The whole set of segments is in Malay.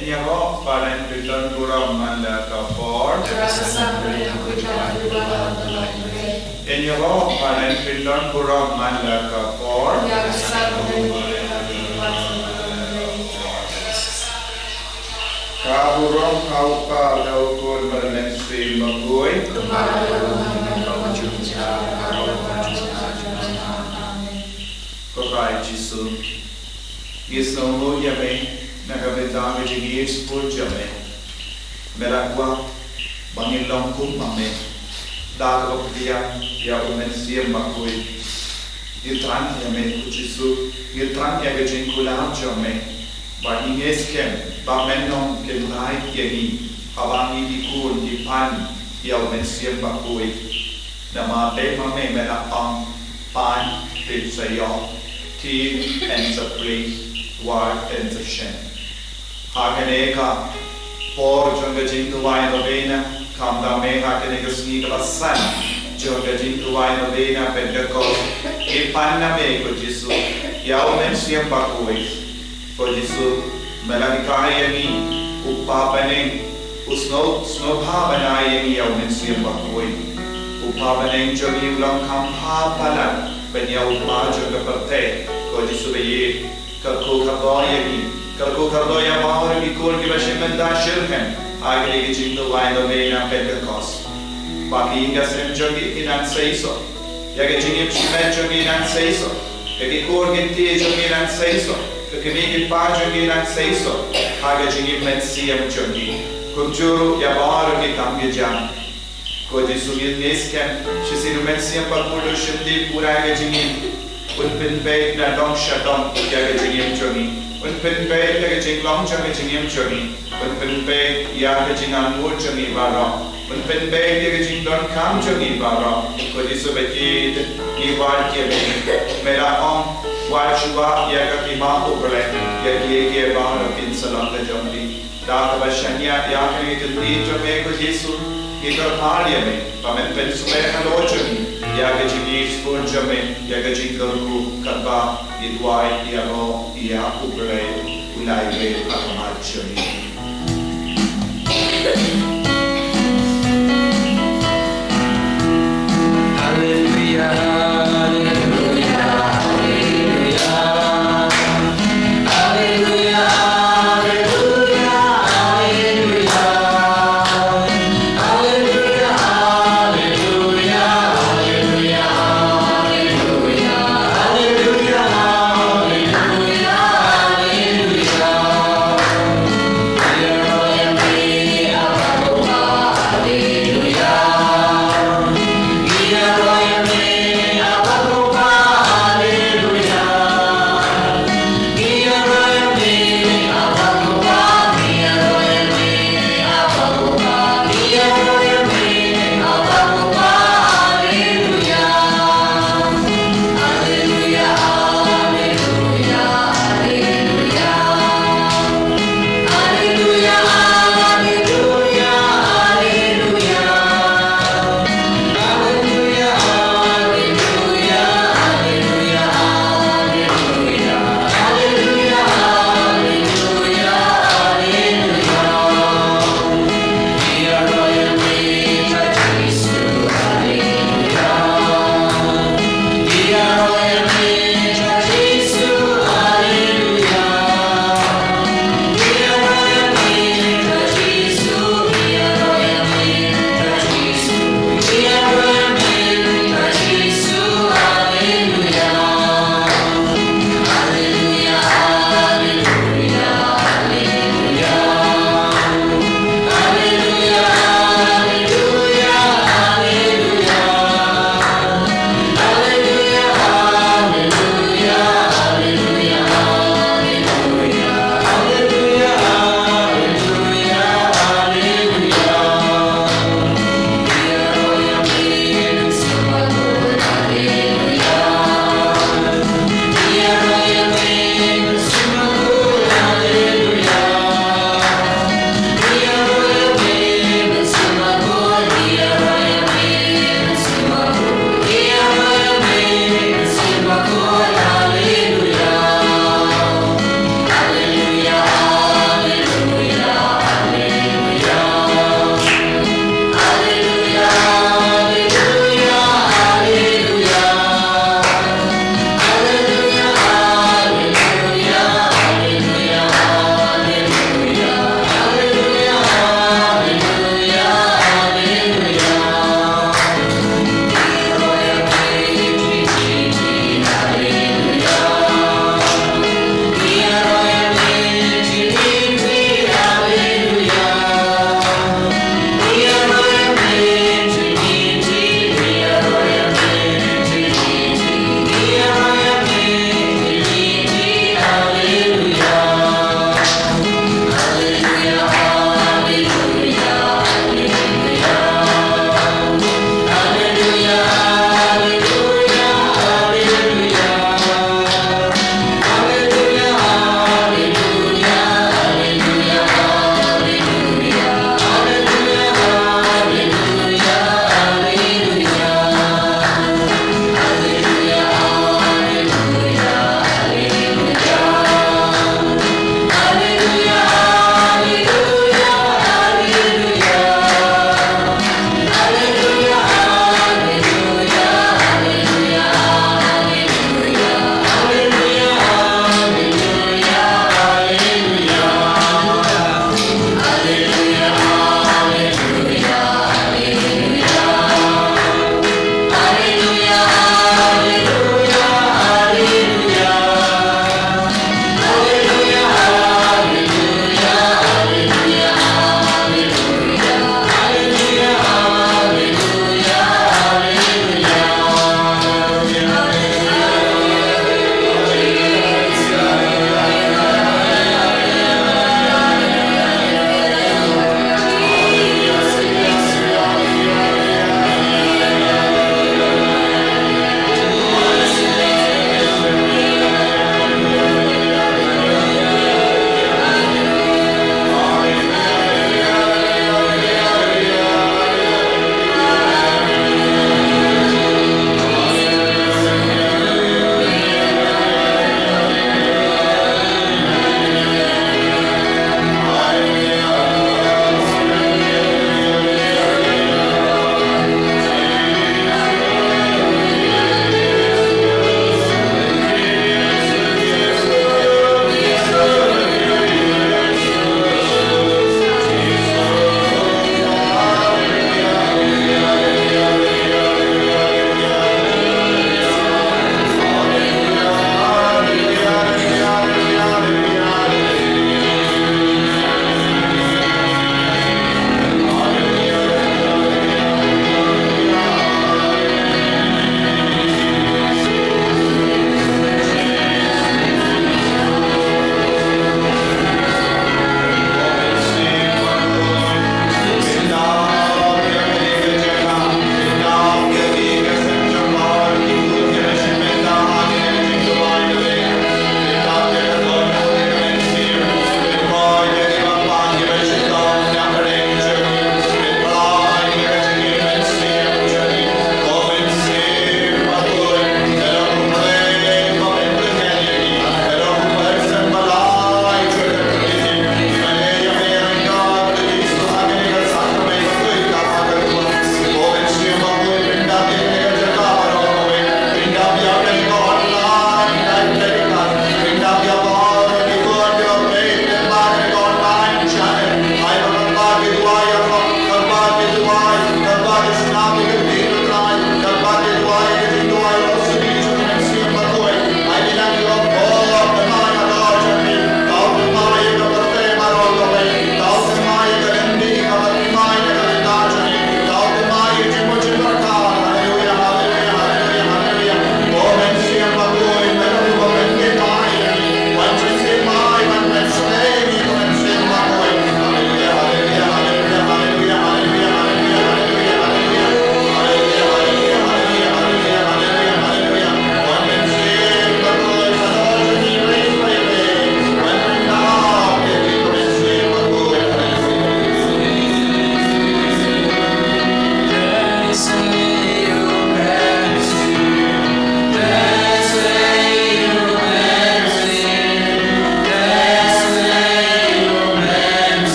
En Yahweh Paran Pitan Puram Malaka for En Yahweh Paran Pitan Puram Malaka for Kaburam Kaupa Daukun Bermenstri Magui Kokai Jisu Gisnomu Yame Nagabitang Jigis Pujame Melakwa Bangilong Kumame Darok Dia Ya Umensiam Makui Gitran Yame Kuchisu Gitran Yagajin Kulam Jame Bahingeskem Bamenong Kenrai Yagi Hawangi Dikun Dipan Ya Umensiam Makui Namate Mame Melakang Pan Pitsayon T and the priest Ward and the Shen Hakaneka por Jungajin Tuwai Nobena Kamda Me Hakaneka Sngi San Jungajin Tuwai Nobena Pentecost Ipanna Me Kujisu Yao Mensiam Bakui Kujisu Melanikaayami Upapaneng Snobhabanayami Yao Mensiam Bakui Upapaneng Jogi Ulang Kampapalan Benya Upa Jungaparte Kujisu Beye Kalko Kardoya Mahor Bikul Givashimanda Shilhem Agri Jindu Nobena Pentecost Baki Inga Semjogi Inan Seiso Yagajingip Shimenjogi Inan Seiso Yagikur Ginti Jogi Inan Seiso Kakimigi Pajogi Inan Seiso Agajingip Metsiam Jogi Kunjuru Yabahar Gitambijam Kodisugil Neskem Shisinu Metsiam Pakulu Shindi Pura Agajingip Unpin Bay na Dong Shadong Yagajingim Jogi Unpin Bay Yagajing Long Jagajingim Jogi Unpin Bay Yagajing Anur Jogi Vara Unpin Bay Yagajing Don Kam Jogi Vara Kodisubeti Iwal Kiebe Mera Om Wachuba Yagakima Ubre Yagi Vara Pinsalam Jombi Dakabashanya Yagajing Jome Kodisu Gitarhariame Pamen Pensume Halojami Yagajing Spurjame, Yagajing Gurku, Kaba, Idwai, Yaro, Yakubre, Ulaiwe, Pakamachami. Hallelujah.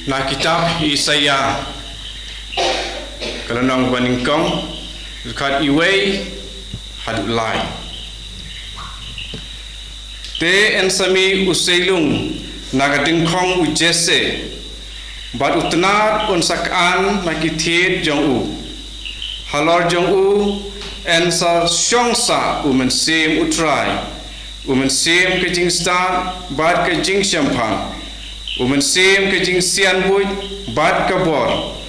na kitab Isaya kalanong baningkong kat iway hadut lai te ensami uselung nagadingkong ujese bat utnar unsakan nakithiet jong u halor jong u ensa shongsa umensim utrai umensim kejing stan bat kejing syampang umensim kejing sian buj bat kabor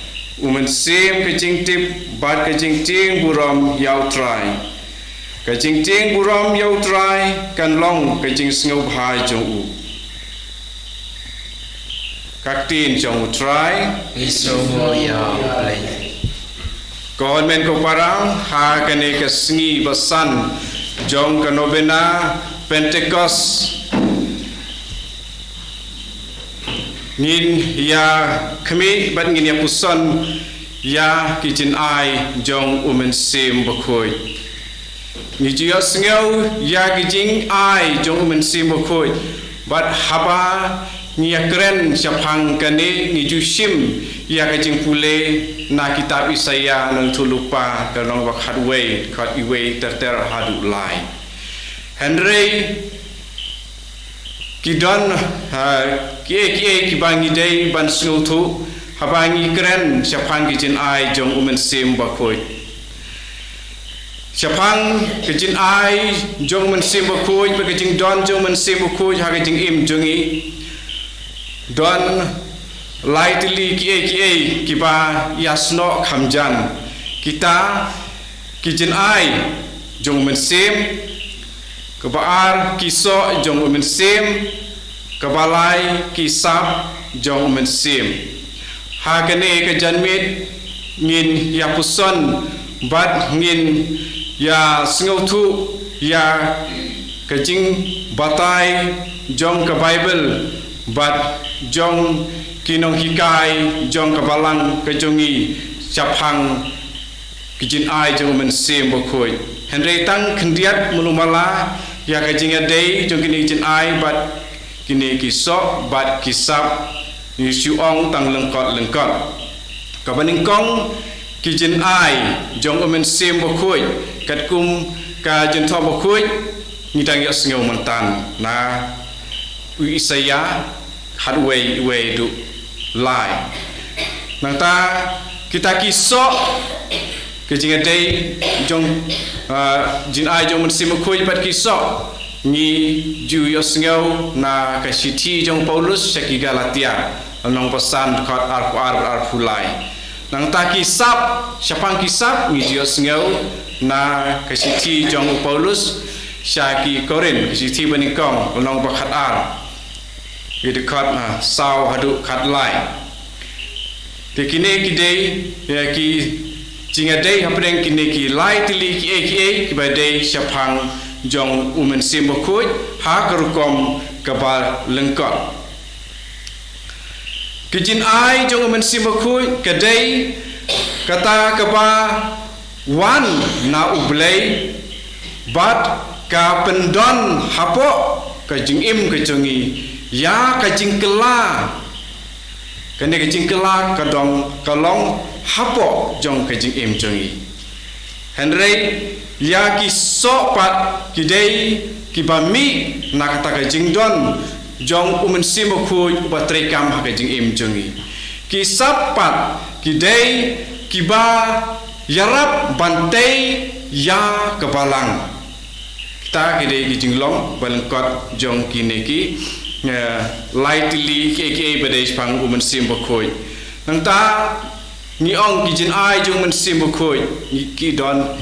umensim kejing tip bat kejing ting buram yau trai kejing ting buram yau trai kan long kejing sngau bhai jong u các tin trong trai Isomo yau play kon men ko parang ha kane ka Sngi basan jong ka Nobena Pentecost ngin ya khmi bat ngin ya puson ya kitchen ai jong umensim bakhoi ni jia sngau ya kijing ai jong umensim bakhoi bat haba ni keren syapang kane ni jusim ya kijing pule na kitab Isaya nang tulupa kanong wakhat way khat iwe ter hadu lai Henry kidon ki bangi dei ban snguthu habangi keren syapang kijin ai jong umensim bakhoi syapang kijin ai jong umensim bakhoi ba kijing don jong umensim bakhoi ha kijing im jongi don lightly ki ba yasno khamjan kita kijin ai jong umensim kebaar kiso jong umensim kebalai kisap jong umensim hakane ke janmit ngin ya puson bat ngin ya sngautu ya kejing batai jong ke Bible bat jong kinong hikai jong ke balang ke jongi syapang kijin ai jong umensim bokhoi Henry tang kendiat mulumala ya kejing adai jong kini kijin ai bat kini kisok bat kisap ni suong tang lengkot kabaningkong kijin ai jong umensim bokhoi katkum ka jentho bokhoi ni tang ya sngau mantan na Isaya hadway we du lai nangta kita kisok kijing adai jong jin ai jong umensim bokhoi bat kisok ni ju yosngau na kasiti jong Paulus seki Galatia nong pesan khat ar fulai nang ta kisap syapang kisap ni ju yosngau na kasiti jong Paulus syaki Korin kasiti beningkong nong bakhat ar idekat na saw hadu khat lai tekine kidei ki jingadei hapdeng kine ki lai tili ki badei syapang jong umensim bokhoi ha karukom kabal lengkot kijin ai jong umensim bokhoi kadai kata kaba wan na ublei bat ka pendon hapo kajing im kajongi ya kajing kela kane kajing kela kadong kalong hapo jong kajing im jongi Henry ya ki sopat kidei kibami nakata kajing don jong umensim bokhoi batrekam kajing im jongi ki sapat kidei kiba yarap bantai ya kebalang kita kidei kijing long balengkot jong kineki lightly ke badai pang umensim bokhoi nangta ni ong kijin ai jong umensim bokhoi ki don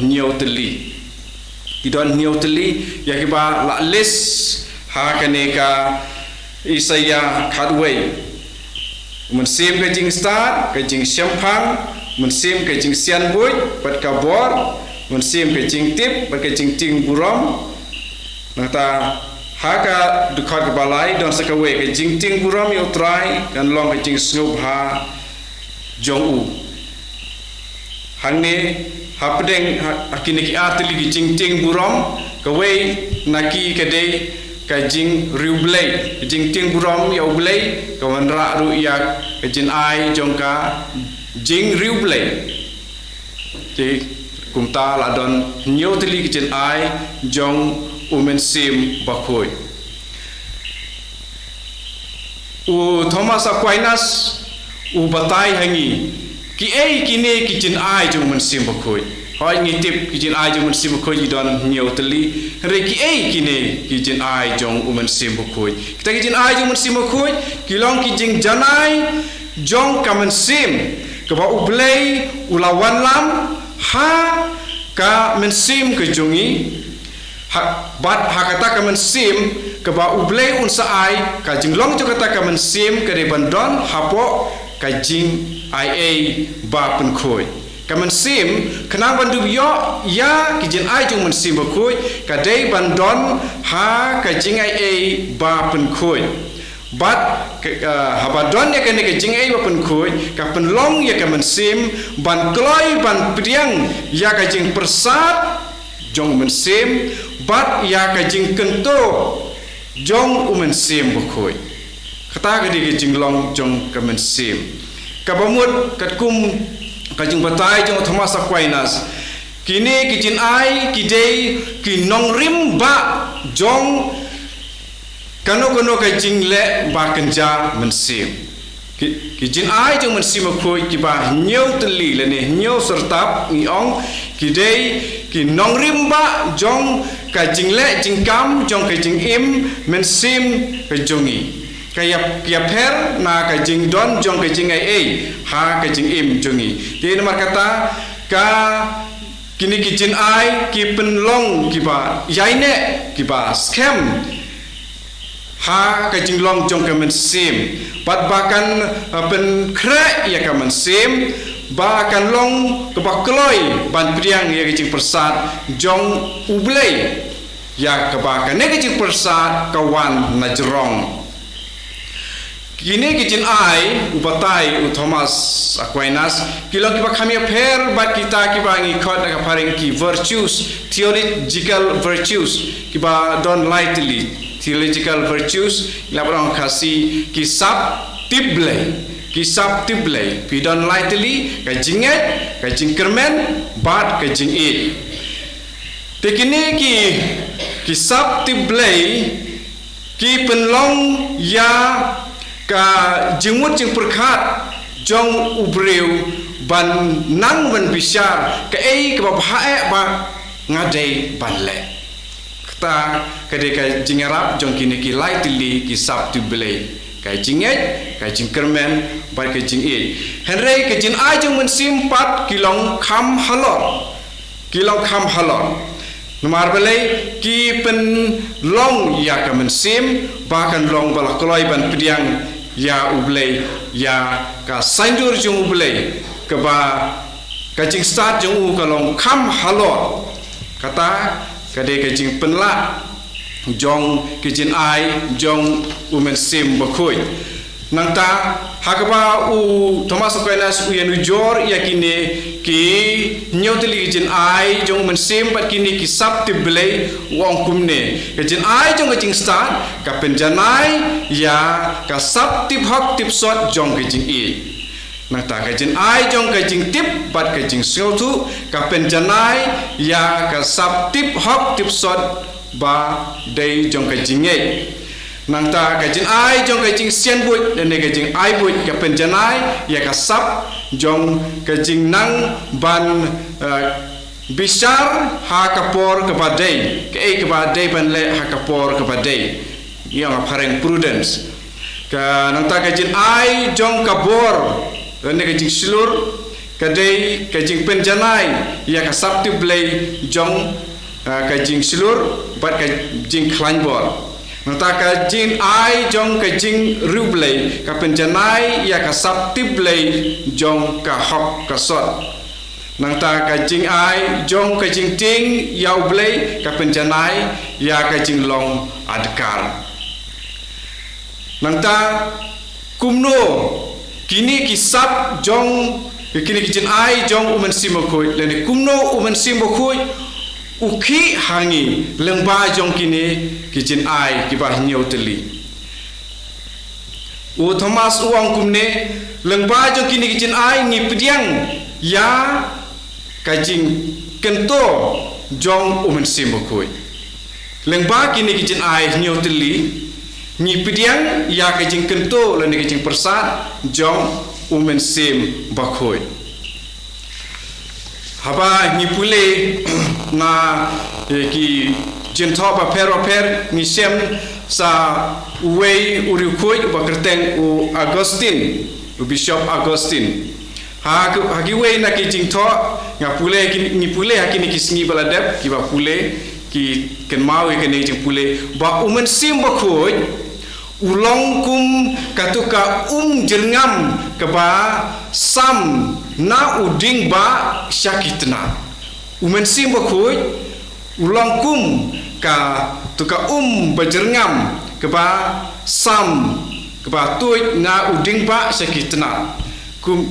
nioteli ya kiba la list ha kaneka Isaya khatway umensim kajing start kajing syampang umensim kajing sian buj pat kabor umensim kajing tip pat kajing ting buram nata haka dukhat balai don sakawe kajing ting buram yo try kan long kajing sngub ha jong u hangne hapdeng akini ki atli ki jing ting buram kawe naki kade jing riu blei jing ting buram ya blei ka wan ra ru ya ka jin ai jong ka jing riu blei ti kumta la don nhiều tili ki jin ai jong umen sim bakoi u Thomas Aquinas u batai hangi ki ei kini ki jin ai jong umen sim bakoi hoi ngitip ki jin ai jong umen sim bakoi don nhiều tili re ki ei kini ki jin ai jong umen sim bakoi kita ki jin ai jong umen sim bakoi ki long ki jing janai jong kamen sim ka ba u blei u lawan lam ha ka men sim ke jongi bat ha kata ka men sim ke ba ublei un saai ka jinglong jo kata ka men sim ke de bandon hapo ka jing ai ba pen khoi ka men sim kenang bandu yo ya ki jin ai jong men sim ba khoi ka de bandon ha ka jing ai ba pen khoi bat habadon ya kene ke jing ai ba pen khoi ka pen long ya ka men sim ban kloi ban priang ya ka jing persat jong men sim bat ya ka jing kento jong umen sim bukhoi kata ka di jing long jong ka men sim ka bamut kat kum ka jing batai jong Thomas Aquinas kini ki jin ai ki dei ki nong rim ba jong kano ka jing le ba kenja men sim ki jin ai jong men sim bukhoi ki ba nhiều teli le ni nhiều sertap ni ong ki dei ki nong rim ba jong ka jing le jing kam jong ka jing im men sim ka jongi ka ya per na ka jing don jong ka jing ai ha ka jing im jongi ti nomor kata ka kini ki jin ai ki pen long ki ba yaine ki ba scam ha ka jing long jong ka men sim pat bakan pen kre ya ka men sim ba kan long ke ba kloi ban priang ya ke jing persat jong ublei ya ke ba kan ne ke jing persat kawan na jerong kini ke jin ai ubatai u Thomas Aquinas kilong ki ba kami per ba kita ki ba ngi khot ka paring ki virtues theological virtues ki ba don lightly theological virtues la barang kasi kisab tiblei pidon lightly ka jinget ka jingkermen bat ka jingit tekini ki kisab tiblei ki penlong ya ka jingmut jing perkhat jong ubreu ban nang ban bisyar ka ei ka ba ba ngadei ban le kata kadeka jingarap jong kini ki lightly ki sab tiblei ka jinget ka jingkermen ba ka jingit henry ka jin ai jong men simpat kilong kham halor nomar belai ki pen long ya ka men sim bahkan long bala kloi ban pidiang ya ublei ya ka saindur jong ublei ka ba ka jing start jong u ka long kham halor kata kadeka jing penla jong kijin ai jong umen sim bakhoi nangta hakaba u Thomas Aquinas u yanu jor yakine ki nyoteli kijin ai jong umen sim pat kini ki sab tiblei wong kumne kijin ai jong kijing start ka penjanai ya ka sab tip hak tip sot jong kijing i nangta kijin ai jong kijing tip pat kijing sotu ka penjanai ya ka sab tip hak tip sot ba dei jong ka jinge nangta ka jin ai jong ka jing sian buit dan ka jing ai buit ka penjanai ya ka sap jong ka jing nang ban bisar ha ka por ka badai ka ei ka badai ban le ha ka por ka badai yang pareng prudence ka nangta ka jin ai jong ka bor dan ka jing silur ka dei ka jing penjanai ya ka sap ti blei jong ka jing silur bat ka jing klan bor nata ka jing ai jong ka jing rublei ka penjanai ya ka sap tiblei jong ka hok ka sot nata ka jing ai jong ka jing ting ya ublei ka penjanai ya ka jing long adkar nata kumno kini ki sap jong kini ki jing ai jong umen simokoi le kumno umen simokoi uki hangi lengba jong kini kijin ai kibah nyau teli u Thomas uang kumne lengba jong kini kijin ai ni pediang ya kajing kento jong umen simbokoi lengba kini kijin ai nyau teli ni pediang ya kajing kento lan kajing persat jong umen sim bakoi haba ni pule na ki jentho ba per ni sem sa uwei urikoi ba kerteng u Agustin u Bishop Agustin ha gi wei na ki jingtho nga pule ni pule hakini ki Sngi baladep ki ba pule ki ken mau ke ni jing pule ba umen sim ba khoi ulong kum katuka jerngam ke ba sam na uding ba syakitna umen sim ba khoi ulong kum ka tuka berjerngam ke ba sam ke ba tuit na uding ba syakitna kum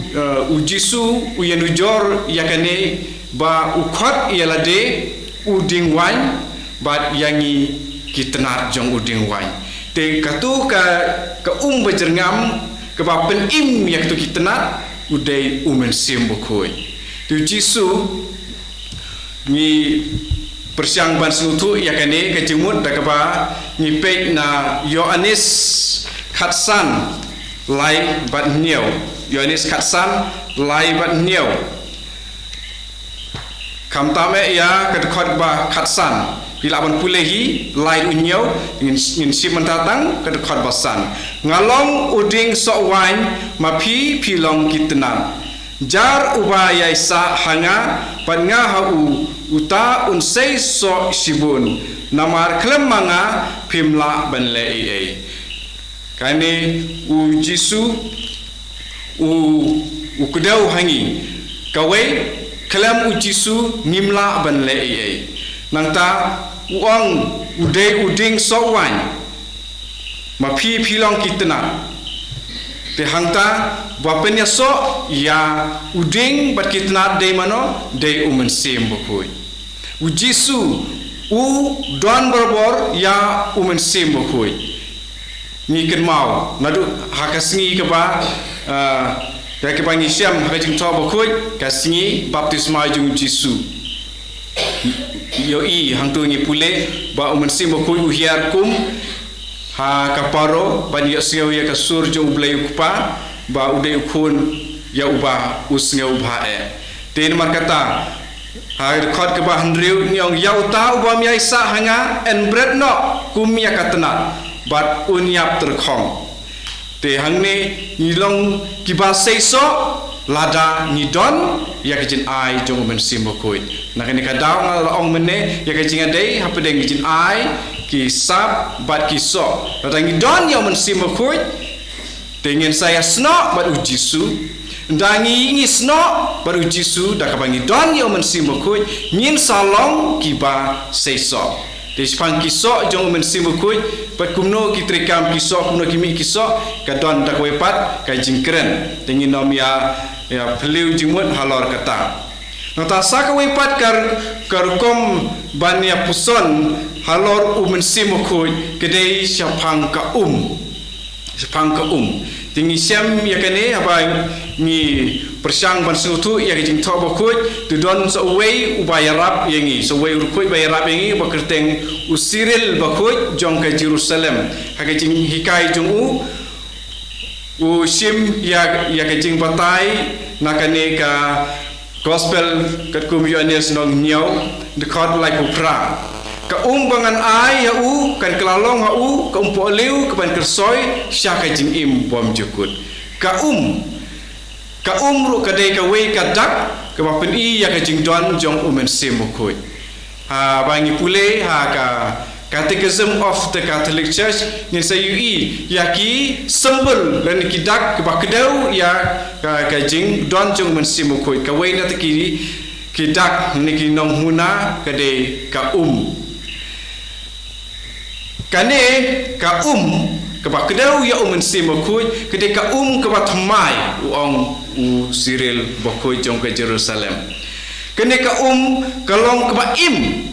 ujisu uyan ujor yakane ba ukhot yalade uding wan ba yangi kitna jong uding wan te katu ka berjerngam ke ba penim yak tu kitna udai umen sim bokoi tu jisu ni persiang ban sutu yakane ke jemut da ke ba ni pe na Yohanes khatsan lai bat niau Yohanes khatsan lai bat niau kam tame ya ke khot ba khatsan bila ban pulehi lai unyau ngin sim mentatang ke khot basan ngalong uding sokwan mapi pilong kitna jar ubaya sa hanga panga hau uta unsei so sibun namar klemanga pimla banle ei kane u jisu u kudau hangi kawe klem u jisu ngimla banle ei nangta uang ude uding sokwan mapi pilong kitna te hangta bapenya so ya uding bat kitna de mano de umen sim bokoi u jisu u don berbor ya umen sim bokoi ni ken mau nadu hakasngi ke ba ya ke pangi siam hakajing to bokoi kasngi baptisma jung jisu yo i hangtu ni pule ba umen sim bokoi u hiar kum ha kaparo ban ya sio ya kasur jo ublay ukpa ba uday ukun ya uba usnge ubha ten markata ha khot ke ba handriu nyong ya uta uba mi isa hanga en bread no kum ya katna bat unyap terkhong te hangne nilong kiba seiso lada ni don ya kejin ai jong men simbokoi nakene kadau ngal ong mene ya kejin adei hapedeng kejin ai ki sab bat ki so ratangi don ya men simbokoi tengen saya sno bat ujisu ndangi ngi sno bat ujisu da kabangi don ya men simbokoi ngin salong kiba seiso despang kiso jong men simbokoi pat kumno ki trekam kiso kumno kimi kiso kadon da kwepat ka jingkren tengin nom ya peliu jimut halor kata nota saka wepat kar kom bania puson halor umen simokoi kedai syapang ka tingi siam yakane apa ni persyang ban sutu ya jing tobokoi tu don so way ubayarap yangi so way urkoi bayarap yangi bakerteng usiril bakoi jong ka Jerusalem hakajing hikai jong u sim ya kajing batai nakane ka gospel kat kum Yohanes nong nyau dekat like upra ka bangan ai ya kan kelalong ha ka poliu ka ban kersoi sya kajing im bom jukut ka ru ka dei ka we ka dak ka bapen i ya kajing don jong umen semokoi ha bangi pule ha ka Catechism of the Catholic Church ni sayui yaki sembel dan kidak kebakedau ya kajing don jong men simokoi ka we na tekiri kidak ni kinong huna kade ka kane ka kebakedau ya men simokoi kade ka kebatmai uong Cyril bokoi jong ke Jerusalem kane ka kalong kebaim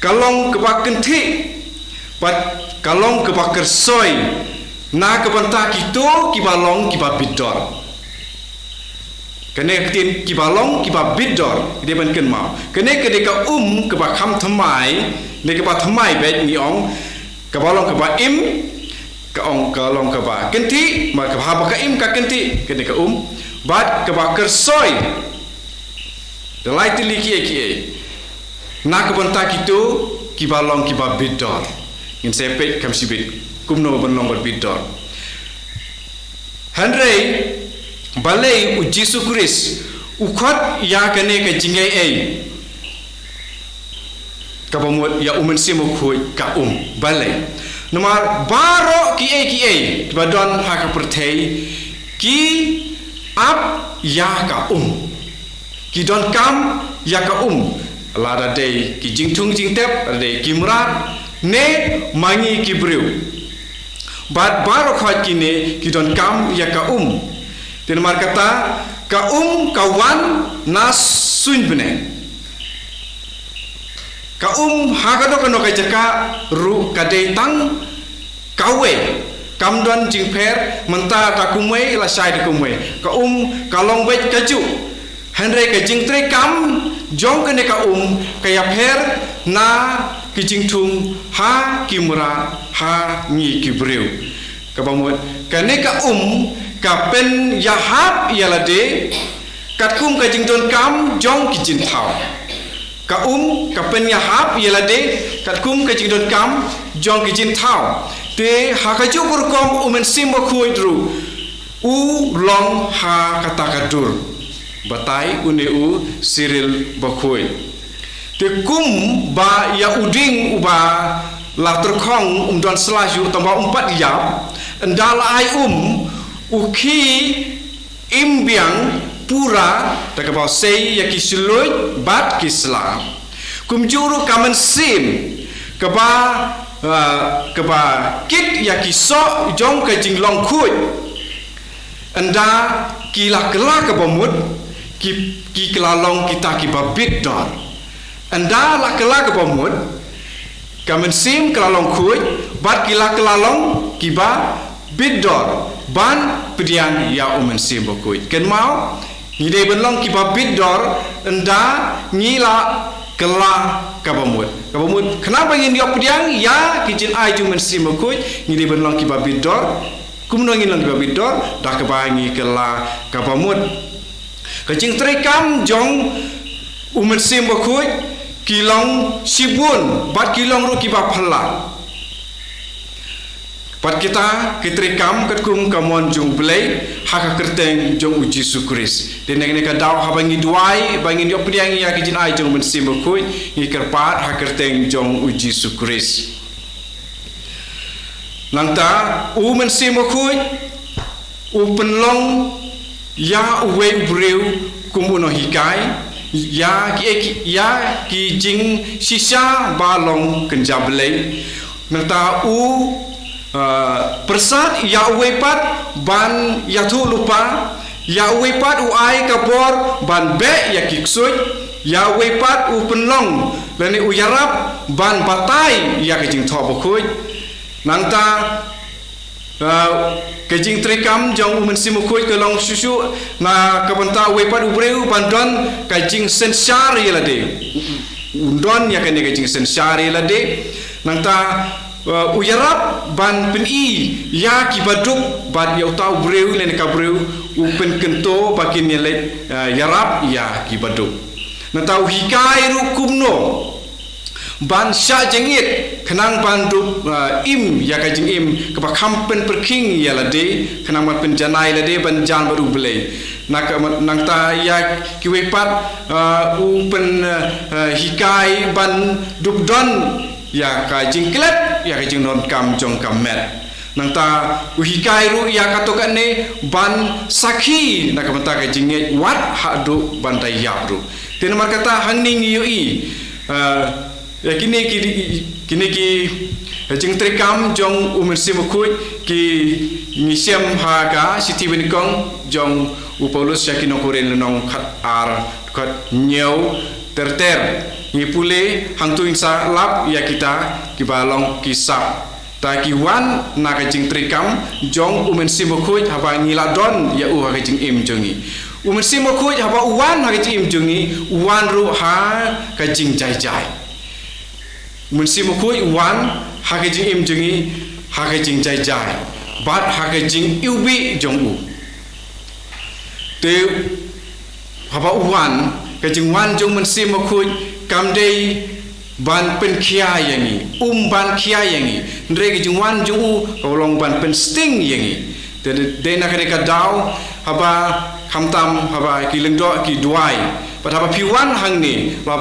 kalong keba kenti bat kalong keba kersoi na kebanta kito kibalong kiba bidor kene ketin kibalong kiba bidor dia ban ken mau kene kedeka keba kham thamai ne keba thamai bet ni ong kebalong keba im kalong keba kenti ma keba ba ka im ka kenti kedeka bat keba kersoi dalai tili ki na kebanta kito kibalong kiba bidor ngin sepek kam sibit kumno banlong berbidor Henry balai u Yesus Kristus ukhat ya kene ke jingai kabamut ya simo khoi ka balai nomor baro ki badon ha ka perthei ki ap ya ka ki don kam ya ka lada dei ki jingtung jingtep dei kimrat ne mangi ki breu bat baro khat kini ki don kam ya ka tin mar kata ka kawan na sun bene ka ha ka do ka no ka jaka ru ka dei tang kawe kam don jing pher menta ka kumwe la sai de kumwe ka kalong wet ka ju henre ka jing tre kam jong ka ne ka ya pher na ki jing tung ha kimra ha ni ki breu ka bamut ka ne ka ka pen yahap yalade kat ka jing don kam jong ki jin thau ka ka pen yahap yalade kat ka jing don kam jong ki jin thau te ha ka ju kur kom simbo khoi dru long ha kata kadur batai une siril bakhoi te ba ya uding uba la terkhong don selaju tambah 4 yap endal ai uki imbiang pura takabau sei ya kisulut bat kislam kumjuru kamen sim keba kit ya kiso jong ka jinglong khut anda kila kela kebamut ki kelalong kita kibabit dor anda la kela kebamut kamen sim kelalong khut bat kila kelalong kiba bidor ban pedian ya sim bokui ken mau ni de benlong kiba bidor enda ngila kela kabamut kenapa ingin dia pedian ya kijin ai ju sim bokui ni de benlong kiba bidor kumno ngin long kiba bidor dah kebangi kela kabamut kajing trekam jong sim bokui kilong sibun bat kilong ru kiba phala pat kita ketrikam ketkum kamon jung belai haka kerteng jong Yesus Kristus den ne ka daw habangi duai bangin yo pediang ya kijin ai jong sim bokui ni kerpat haka kerteng jong Yesus Kristus langta sim bokui penlong ya we breu kumuno hikai ya ki jing sisa balong kenjablei langta persat ya wepat ban ya tu lupa ya wepat ai kabor ban be ya kiksut ya wepat penlong lene yarap ban batai ya kejing tho bokoi nangta kejing trekam jong sim bokoi kelong susu na kabanta wepat ubreu bandon kejing sensar yelade undon ya kejing sensar yelade nangta uyarap ban peni ya kibaduk ban ya utau breu len ka breu pen kento pakin yelet yarap ya kibaduk natau hikai rukumno ban sya jengit kenang bandup ya ka jeng ka kampen perking ya lade kenang ban penjanai lade ban jan baru belai nak nang ta ya kiwepat pen hikai ban dupdon ya ka jingklet ya ka jing non kam jong kamet nang ta uhikai ru ya katokan ne ban sakhi nak mata ka jinget wat hadu bandai yap ru tin mar kata hangning yui ya kini ki jing trekam jong sim khut ki ngisem ha ka siti benikong jong Paulus yakino koren nong khat ar khat nyau terter ngi pule hang tu insa lap ya kita kibalong kisap ta ki wan na ka jing trikam jong umen sim khuj haba ngila don ya u ha ka jing im jongi umen sim khuj haba wan ha ka jing im jongi wan ru ha ka jing jai jai umen sim khuj wan ha ka jing im jongi ha ka jing jai jai bat ha ka jing ubi jong u te haba wan ka jing wan jong men sim khuj kam dei ban pen kia yangi ban kia yangi ndre ki jungwan jungu kolong ban pen sting yangi de na ka dau haba khamtam haba ki lengdo ki duai pat haba piwan hang ni ba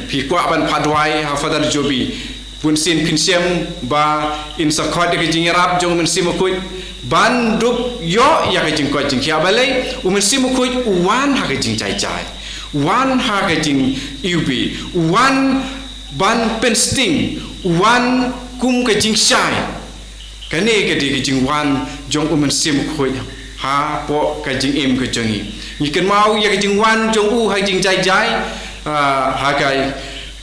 pi kwa ban phaduai ha fadar jobi pun sin pinsem ba in sakhot de ki jingrap jong men simukuj ban dup yo ya ka jing ko jing kia balai umen simukuj wan ha ka jing chai chai wan ha ka jing ubi wan ban pen sting wan kum ka jing shai kane ka di ka jing wan jong umen sim khoi ha po ka jing im ka jongi ni ken mau ya ka jing wan jong u ha jing jai jai ha kai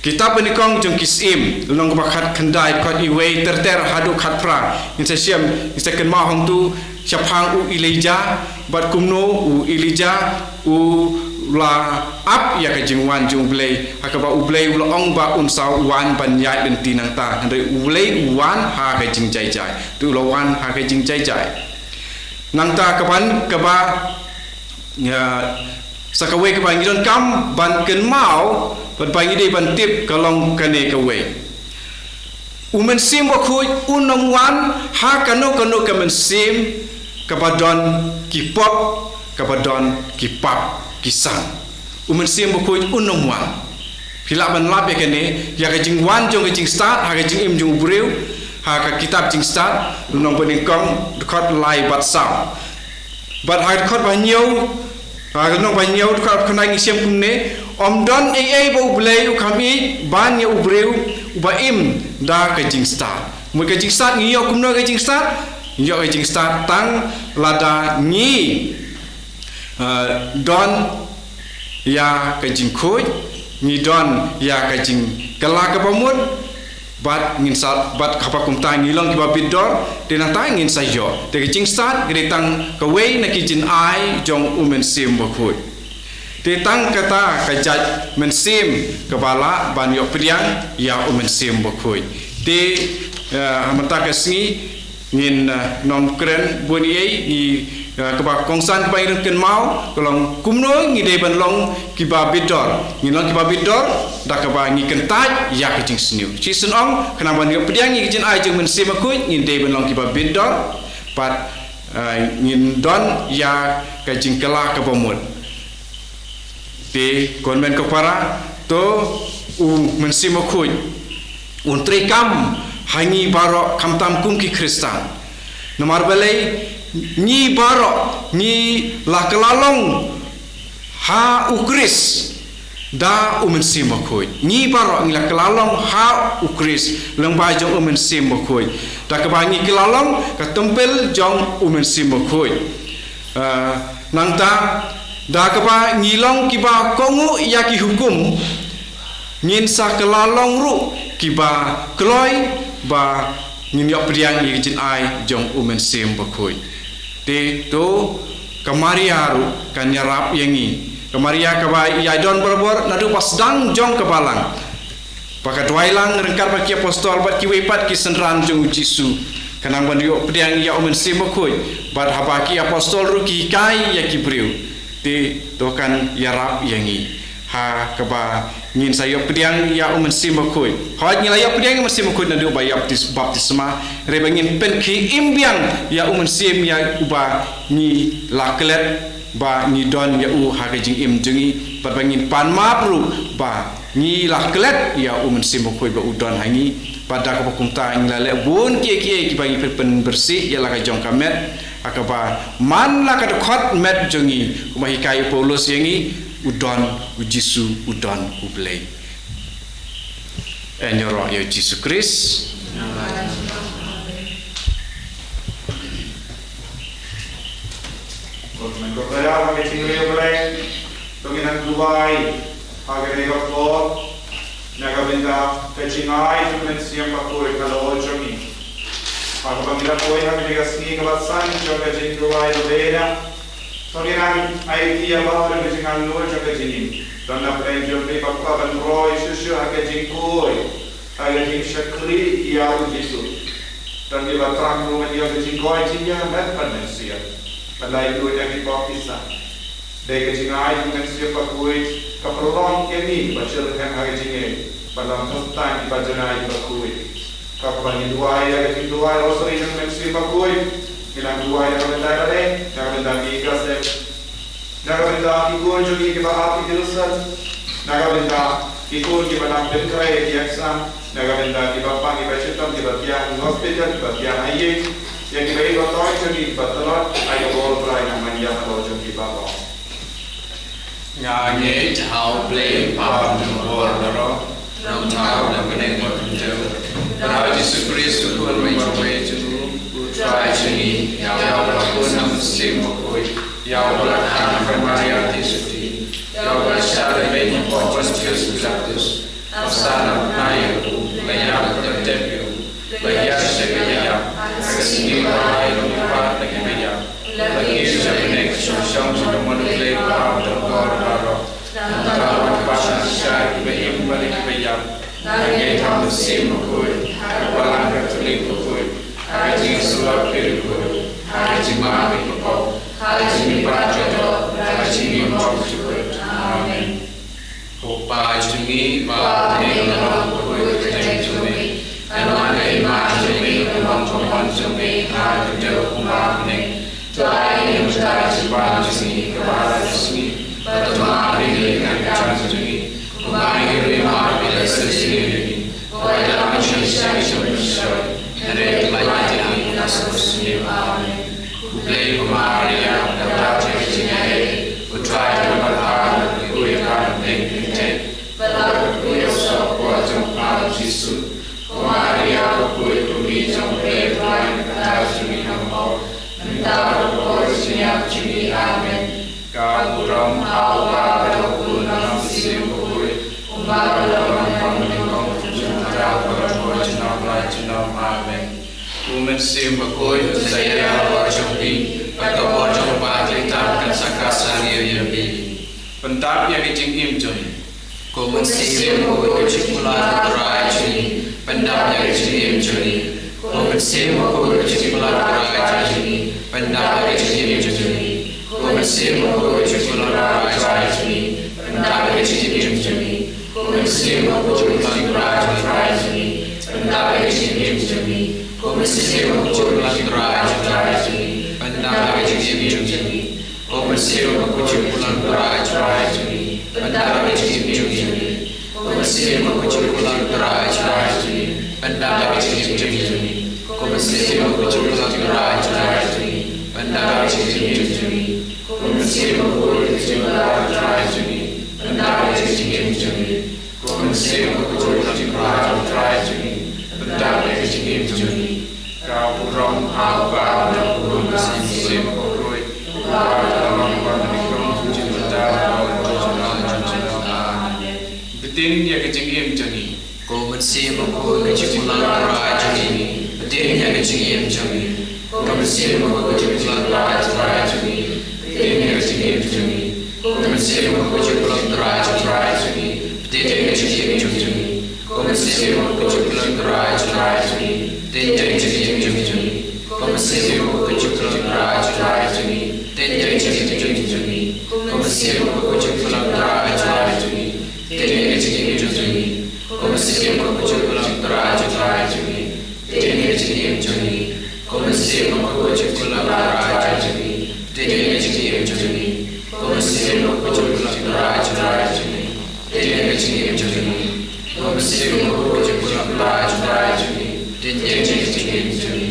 kitab ni kong jong kisim long ba khat khandai kot iwe ter hadu khat pra in sa siam in sa ken mau hong tu chapang u ilija bat kumno u ilija u la ap ya ka jingwan jung blei akaba u blei u ong ba un sau wan ban ya den tinang ta andre u blei wan ha ka jing jai jai tu lo wan ha ka jing jai jai nang ta kaban kaba ya sakawe ka bang don kam ban ken mau ban bang ide ban tip kalong kane ka we umen sim wa khuj unom wan ha kano ka men sim kabadon kipop kabadon kipap kisang umen sim bukuj unom wan pila ban lap ya kene ya ka jing wan jong ka jing start ha ka jing im jong breu ha ka kitab jing start lunong bening kong khot lai bat sao bat ha khot ba nhiều ha ka nong ba nhiều khot khonai ngi siam kum ne om don ai bo blei u kami ban ya u breu u ba im da ka jing start mu ka jing start ngi yo kum no ka jing start yo ka jing start tang lada ngi don ya ka jing khoj ni don ya ka jing kala ka pamut bat ngin sat bat khapa kum ta ngi long ki ba bidor de na ta ngin sa yo de ka jing start gre tang ka we na ki jin ai jong umen sim ba khoj de tang kata ka jaj men sim ka bala ban yo priang ya umen sim ba khoj de hamata ka sngi ngin nom kren buni ai ni keba kongsan pai ken mau kolong kumno ngi de ban long kiba bidor ngi long kiba bidor da keba ngi kentaj ya ke jing sniu chi sun ong kana ban yo pediang ngi jin ai jing men sim ku ngi de ban long kiba bidor pat ngi don ya ke jing kala ke pomul de konmen ko para to u men sim ku un trikam hangi baro kamtam kum ki kristan nomar balai ni barok ni lakalalong ha ukris da umen sim bakoi ni barok ni lakalalong ha ukris lang ba jong umen sim bakoi da ka bangi kilalong ka tempel jong umen sim bakoi nang ta da ka ba ngilong kiba kongu ya ki hukum ngin sa kelalong ru kiba kloi ba ngin yok priang ni jin ai jong umen sim bakoi te to kamaria ru kan nyarap yangi kamaria ka ba ya don berbor nadu pas dang jong kebalang pakat wailang rengkar ba ki apostol bat ki wepat ki senran jong jisu kanang ban yo priang ya umen sim bakoi bat haba ki apostol ru ki kai ya ki breu te to kan yarap yangi ha ka ba ngin sayo pediang ya umen sim bakoi ha ngila ya pediang umen sim bakoi nadu ba baptisma re bangin pen ki imbiang ya umen sim ya uba ni laklet ba ni don ya u ha ka jing im jengi pat bangin pan mapru ba ni laklet ya umen sim bakoi ba udon hangi pada ka pakumta ngila le bun ki bangi pen bersih ya la ka jong kamet akaba man la ka khot met jengi kumahi kai Paulus yangi udon ujisu udon ublei enyoro ya Yesus Kristus Kaya pakai tinggal ublei, tunggu nak Dubai, pakai negara Nagabinda kajingai tumen siam pakoi kalau jomi. Pagpamila koi kami dengan Sngi kelasan juga jingkuai Nobena. Soalnya ai dia bawa dengan jingan luar juga jingin. Dan apa yang jomi pakpaban roy susu agak jingkui, agak jing syakri ia ujisu. Dan dia berterang rumah dia jingkui jingnya mereka manusia. Balai dua yang dipakisa. Dari jingai tumen siam pakoi keperluan kami baca dengan agak jingin. Dalam hutan di bajanai bakui. Kapal dua ya ke dua rosari yang mesti bakui. Bilang dua yang mentai ada, yang mentai ikas deh. Naga mentai ikut juga kita hati dirusak. Naga mentai ikut kita nak berkait yaksam. Naga mentai kita panggil bacitam kita tiang hospital kita tiang ayat. Yang kita ikut tahu juga kita telur ayat bol perai namanya kalau juga kita bawa. Ngài chào play pam nuor naro. Nam thao nam keneng mo tunjo. Now Jesus Christ who will make your way to try to me. Yao lakon nam sim koi. Yao lakhan from Maria Tisuti. Yao laksada meni popas Dios Pilatus. Asana nayo layam del tempio. Layar sebaya. Agasini maray lumipat nagibaya. Lagir sa pinek susang sa naman play pam del kor naro. Antara pasang syar ibayim balik ibayam. Agay tam sim koi. Walang katulik koi. Agay sulap kiri koi. Agay mami koi. Agay pajodo. Agay moksukur. Amen. Upa jungi ba tengaram koi keteng jungi. Anwagay ma jungi kumang kumang jungi. Agay kumang ning. Tuai yang sudah simpan jungi kepada Sngi. Pertama dengan cara jungi. Kumari rumah bila sesini. Oleh dalam Indonesia bersama. Dari lagi ini nasib amin. Kuplay kumari yang dapat dijingai. Utrai berharap kuikan dengan berlaku kuasa kuasa Tuhan Yesus. Kumari yang kuih kumi sampai bulan kata jungi nama. Entah bersiap jungi amin. Kamuram awal ataupun nam simbol umat dalam panggilan cinta berwajib wajib amin. Umen simbol saya wajib atau wajib bagi tangan sakasan yang lebih. Pentap yang dijingim joni. Umen simbol cipulan teraji. Pentap yang dijingim joni. Umen simbol cipulan teraji. Pentap yang dijingim joni. Kumasih menguji pulau raja ini, entah kecil jemi. Kumasih menguji pulau raja ini, entah kecil jemi. Kumasih menguji pulau raja ini, entah kecil jemi. Kumasih menguji pulau raja ini, entah kecil jemi. Kumasih menguji pulau raja ini, entah kecil jemi. Kumasih menguji pulau raja ini, entah kecil jemi. Kumasih menguji pulau raja ini, entah kecil jemi. Kumasih menguji pulau raja ini, entah kecil jemi. Kau burung apa dan burung masih menguji pulau dalam cinta betin yang kecil jemi. Kumasih menguji pulau raja ini, betin yang kecil jemi. Kumasih menguji pulau raja ini. Ini kecil jemi. Kumasih menguji pulau raja ini. Ini kecil jemi. Kumasih menguji pulau raja ini. Ini kecil jemi. Kumasih menguji pulau raja ini. Ini kecil jemi. Kumasih menguji pulau raja ini. Ini kecil jemi. Kumasih menguji pulau raja ini. Ini kecil jemi. Kumasih menguji pulau raja ini. Ini kecil jemi. Kumasih menguji pulau raja ini. Ini kecil jemi. Kumasih menguji pulau raja ini. Ini kecil jemi.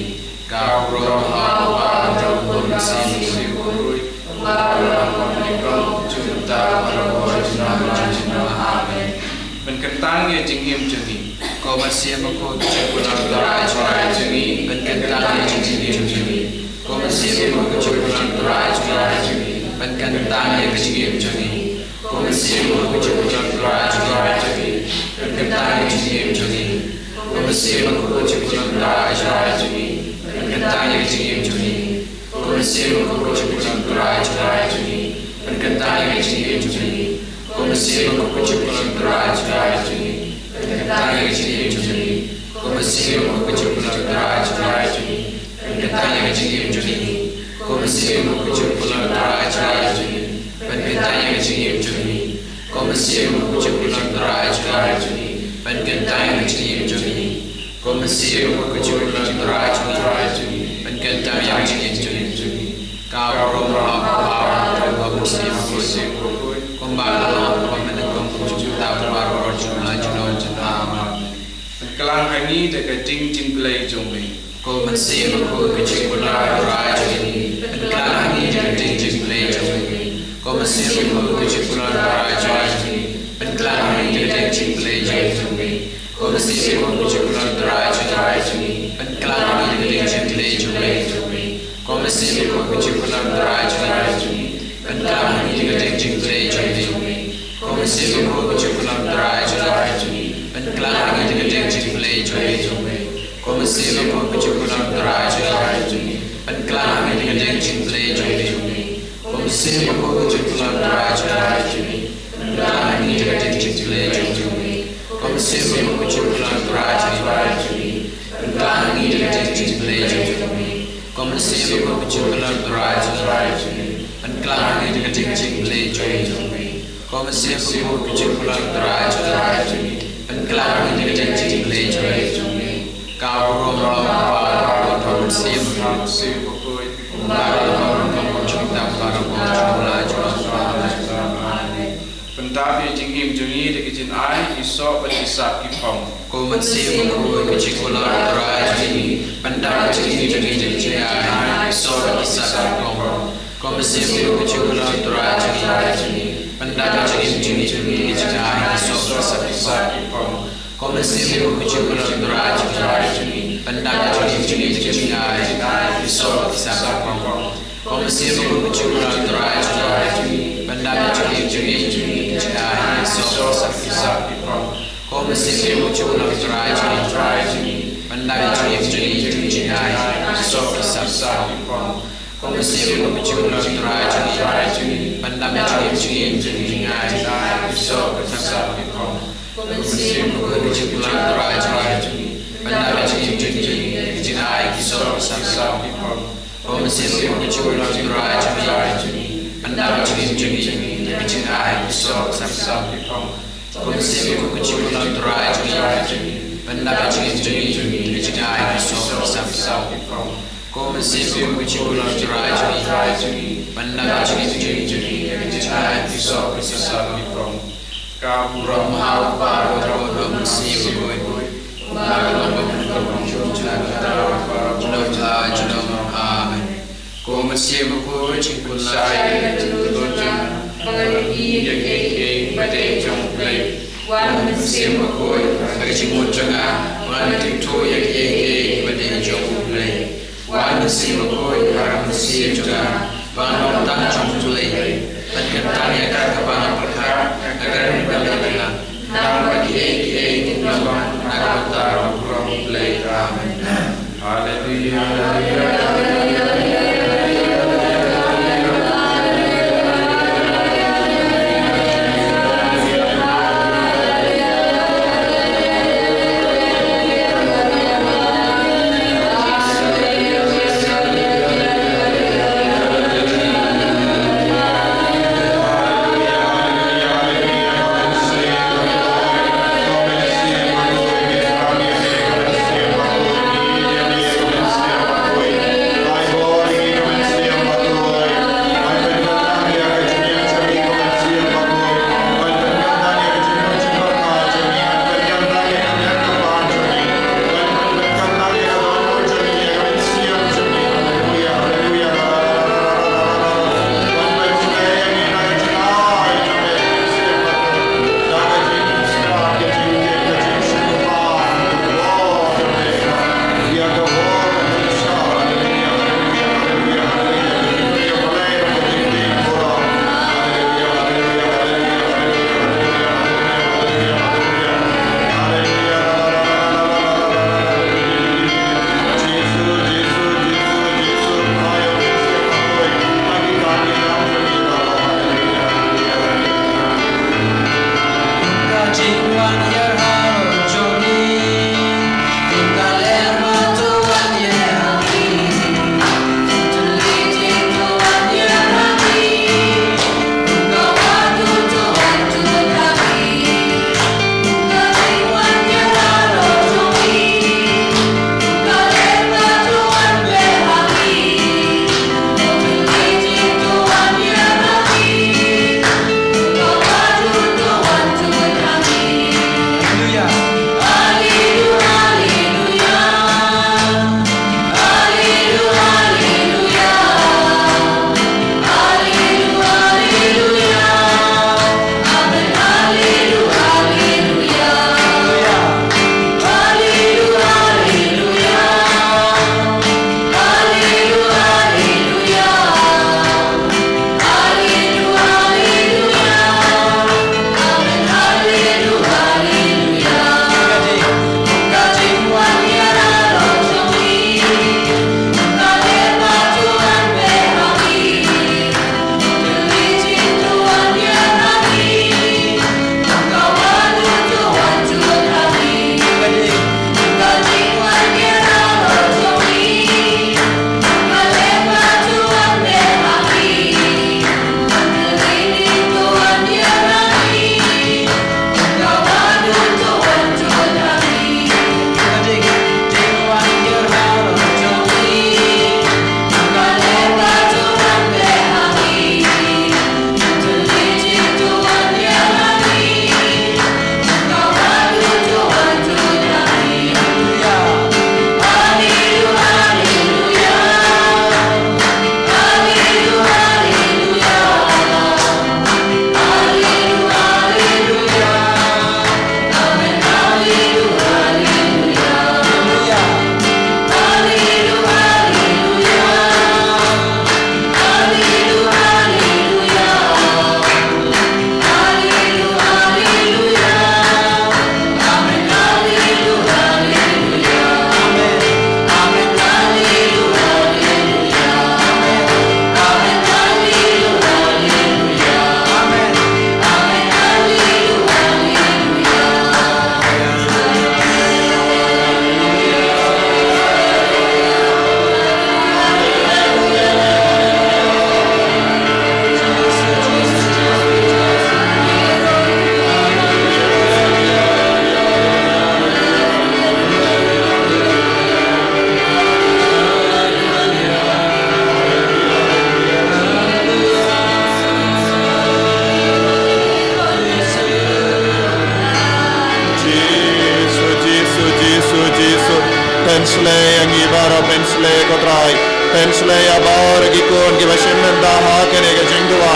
Kau roh awal ataupun masih menguji dalam panggilan cinta berwajib amin. Benkentang yang jingim jemi. Kau masih menguji pulau raja ini. Benkentang yang jingim jemi. Kau masih menguji pulau raja ini. Benkentang yang jingim jemi. Kau masih menguji pulau raja ini. Penkentang yang jingim jungi, komisi makhluk cipulan terai cerai jungi. Penkentang yang jingim jungi, komisi makhluk cipulan terai cerai jungi. Penkentang yang jingim jungi, komisi makhluk cipulan terai cerai jungi. Penkentang yang jingim jungi, komisi makhluk cipulan terai cerai jungi. Penkentang yang jingim jungi, komisi makhluk cipulan terai cerai jungi. Penkentang yang jingim jungi, komisi makhluk cipulan terai cerai jungi. Penkentang yang jingim jungi, komisi makhluk cipulan terai cerai jungi. Penkentang yang jingim jungi, kau berumah kau komisi makhluk Kumbalan pemenang juta baru jumlah juta. Kelang ini dekat jing play jombi. Komisi makhluk cipulan terai jungi. Kelang ini dekat jing play jombi. Komisi makhluk cipulan terai jungi. Kelang ini dekat jing play jombi. Komisi makhluk cipulan terai jungi. Kelang ini dekat jing play jombi. Komisi makhluk cipulan terai jungi. Kelang ini dekat jing play jombi. Komisi makhluk cipulan terai jungi. Kelang ini dekat jing play jombi. Komisi makhluk cipulan terai jungi. Kelang ini dekat jing play jombi. Komisi makhluk cipulan terai jungi. Kelang ini dekat jing play jombi. Komisi makhluk cipulan terai jungi. Kelang ini dekat jing play jombi. Komisi makhluk cipulan terai jungi. Kelang ini dekat jing play jombi. Komisi makhluk cipulan terai jungi. Kelang ini dekat jing play jombi. Kau berumah komisi makhluk Kumbalan pemenang juta baru jumlah juta. Pendapi jingim jungi dekat jin ai isok berisap kipong. Komisi makhluk cipulan terai jungi. Pendapi jingim jungi dekat jin ai isok berisap kipong. Komisi makhluk cipulan terai jungi. Pendapi jingim jungi dekat jin ai isok berisap kipong. Komisi makhluk cipulan terai jungi. Pendapat jungi dekat jin ai isok berisap kipong. Komisi makhluk cipulan terai jungi. Pendapat jungi dekat jin ai isok berisap kipong. Komisi makhluk cipulan terai jungi. Pendapat jungi dekat jin ai isok berisap kipong. Komisi makhluk cipulan terai jungi. Pendapat jungi dekat jin ai isok berisap kipong. Komisi makhluk cipulan terai jungi. Pendapat jungi dekat jin ai isok berisap kipong. Komisi makhluk cipulan terai jungi. Pendapat jungi dekat jin ai isok berisap kipong. Komisi makhluk cipulan terai jungi. Pendapat jungi dekat jin ai isok berisap kipong. Komisi makhluk cipulan terai jungi. Pendapat jungi dekat jin ai isok berisap kipong. Kau Berumah komisi makhluk Kumbalan pemenang juta amin. Komisi makhluk cipulan Komisi makhluk berjimut tengah Wanti tu yang pada jom play. Komisi makhluk komisi juga Bangun tak jom play. Penkentang yang kebangan berharap agar mendapat nama bagi nama agar taruh play. Amin. Haleluya.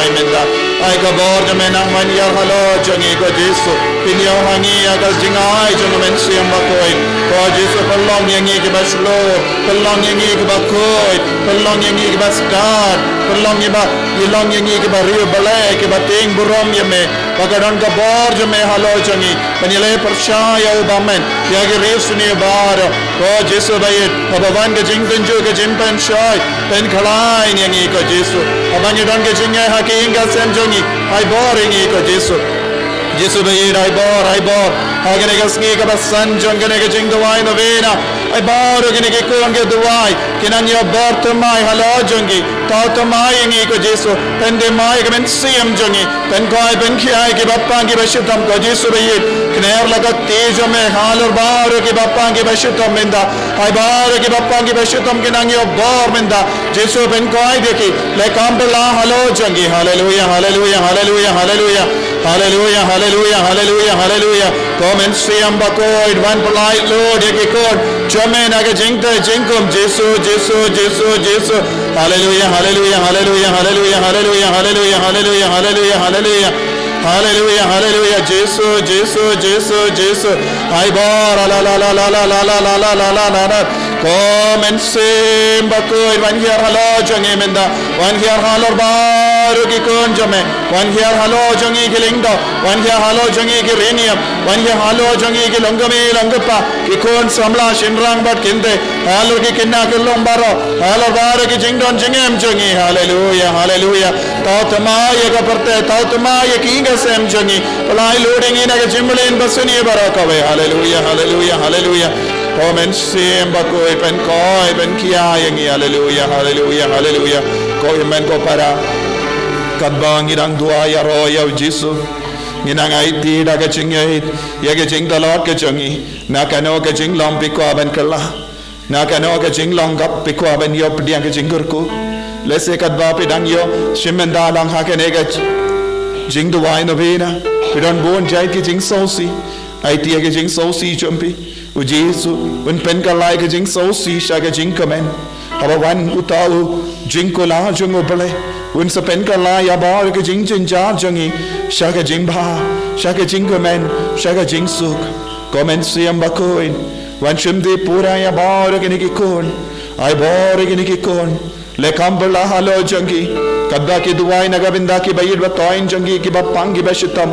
ai menda ai ka bor jo men man ya halo jongi ko Jesu pinyo hangi agal jingai jo men siam ba koi ko Jesu pelong yang ngi ke baslo pelong yang ngi ke ba koi pelong yang ngi ke ba start pelong yang ba ilong yang ngi ke ba rio balai ke ba ting burom ye me pagadan ka bor jo me halo jongi penile percaya ba men ya ge Yesu ni bar ko Jesu bayit pabawan ke jing tunju ke jimpan shai pen khalai yang ngi ko Jesu abang don ke jingai haking ka sem jongi ai bor ngi ko Jesu Jesu bayit ai bor hagene ka sngi ka basan jongene ke jing dawai Nobena ai bor gene ke kon ke dawai kinan yo bor tamai halo jongi tau tamai ngi ko Jesu pen de mai ke men siam jongi pen koi pen khiai ke bappa ki bashitam ko Jesu bayit kner laga tejo me halor bor ke bappa ki bashitam menda ai bor ke bappa ki bashitam kinan yo bor menda Jesu pen koi deki le kambla halo jongi hallelujah hallelujah hallelujah hallelujah hallelujah hallelujah hallelujah hallelujah come and see ambako it one polite Lord ye kon chamen aga jingta jingkom Jesu Jesu Jesu Jesu hallelujah hallelujah hallelujah hallelujah hallelujah hallelujah hallelujah hallelujah hallelujah hallelujah hallelujah Jesu Jesu Jesu Jesu ai bor la la la la la la la la la la la la la come and see ambako it one here hello jangi menda one here halor baru ki kon jame one here hello jangi ki lingdo one here hello jangi ki renium one here hello jangi ki longame langpa ki kon samla shinrang bat kinde hello ki kinna ki lombaro hello baru ki jingdon jingem jangi hallelujah hallelujah tautamaya ka parte tautamaya ki ga sem jangi palai loading ina ka jimlin basuni barakave hallelujah hallelujah hallelujah come and see ambako pen koi pen kia yangi hallelujah hallelujah hallelujah ko men ko para kadbang irang dua ya ro ya Jesu nginang ai ti da ka chingei ya ke ching dalot ke changi na kano ke ching lom pi ko ben kala na kano ke ching long gap pi ko ben yo pdiang ke chingur ko lese kadba pi dang yo shimenda lang ha ke ne ga jing duai Nobena pidon bon jai ke jing sosi ai ti ke jing sosi chumpi u Jesu un pen kalai ke jing sosi sha ke jing kamen aba wan utau jing ko la jung obale un sa pen kalai ya ba ke jing jin jar jangi sha ke jing ba sha ke jing kamen sha ke jing suk komen siam ba koin wan chim de pura ya ba ke ni ki kon ai ba ke ni ki kon le kambla halo jangi kadda ki duai naga binda ki bayid ba toin jangi ki ba pangi ba shitam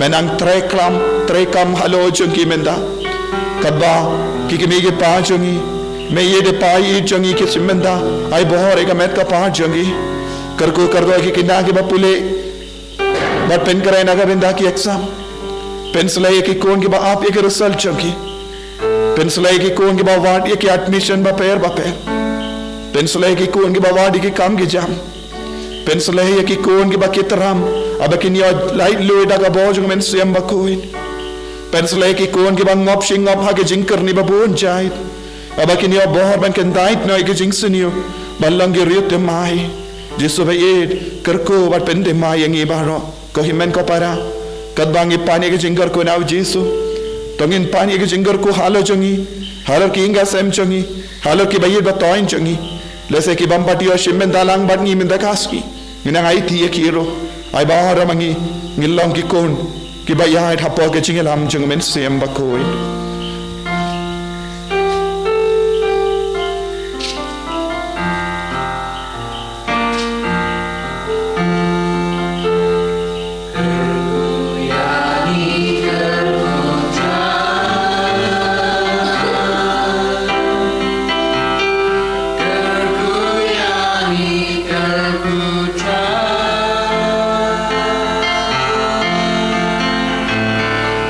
menang trekam halo jangi menda kadba ki mi ke pa jangi me ye de pa yi jangi ke simenda ai bohore ka met ka pa jangi karko ki kinda ki ba pule ba pen kare naga binda ki exam pencil ye ki kon ki ba aap ye ki result jangi pencil ye ki kon ki ba ward ye ki admission ba pair pencil ye ki kon ki ba ward ki kam ki jam pencil ye ki kon ki ba kitram abakin yo light lo daga bojung men siam ba koin pencil ye ki kon ki ba ngop shing ngop ha ke jingker ni ba bon jai abakin yo bohor ban ken dait no ke jing sinio balang ge riot de mai Jesu ba yed kerko bat pen de mai yang ibaro ko himen ko para kad bangi pani ke jingker ko nau Jesu tongin pani ke jingker ko halo jangi halo ki inga sem jangi halo ki bayid ba toin jangi lese ki bambati yo shimmen dalang bat ngi min da kaski ina ai ti ye kiro ai ba ramangi ngilong ki kon ki bayai hapo ke jingelam jung men sem ba koi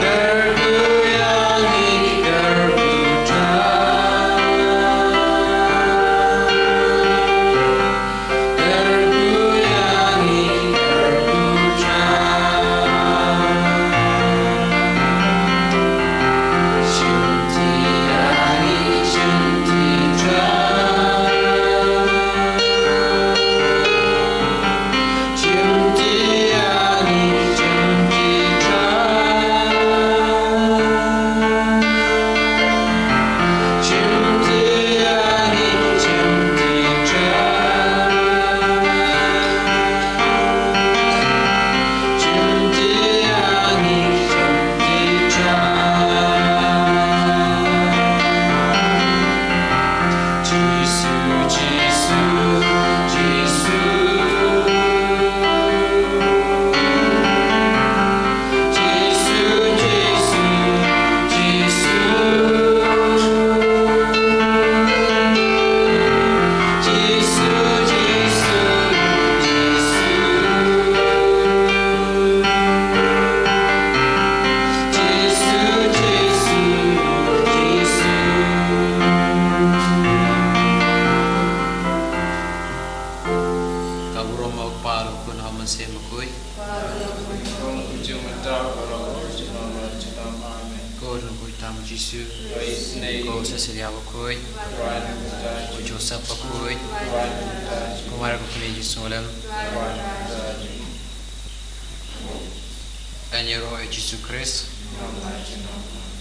Terkuyani sen makui Con chịu mình trao vào đó chỉ làm amen. ko ro ko tam jisu Vậy này ko Cecilia makui right ta ko Joseph makui right ta ko mara ko kini jisu lam right ta anyero jisu Christ Amen.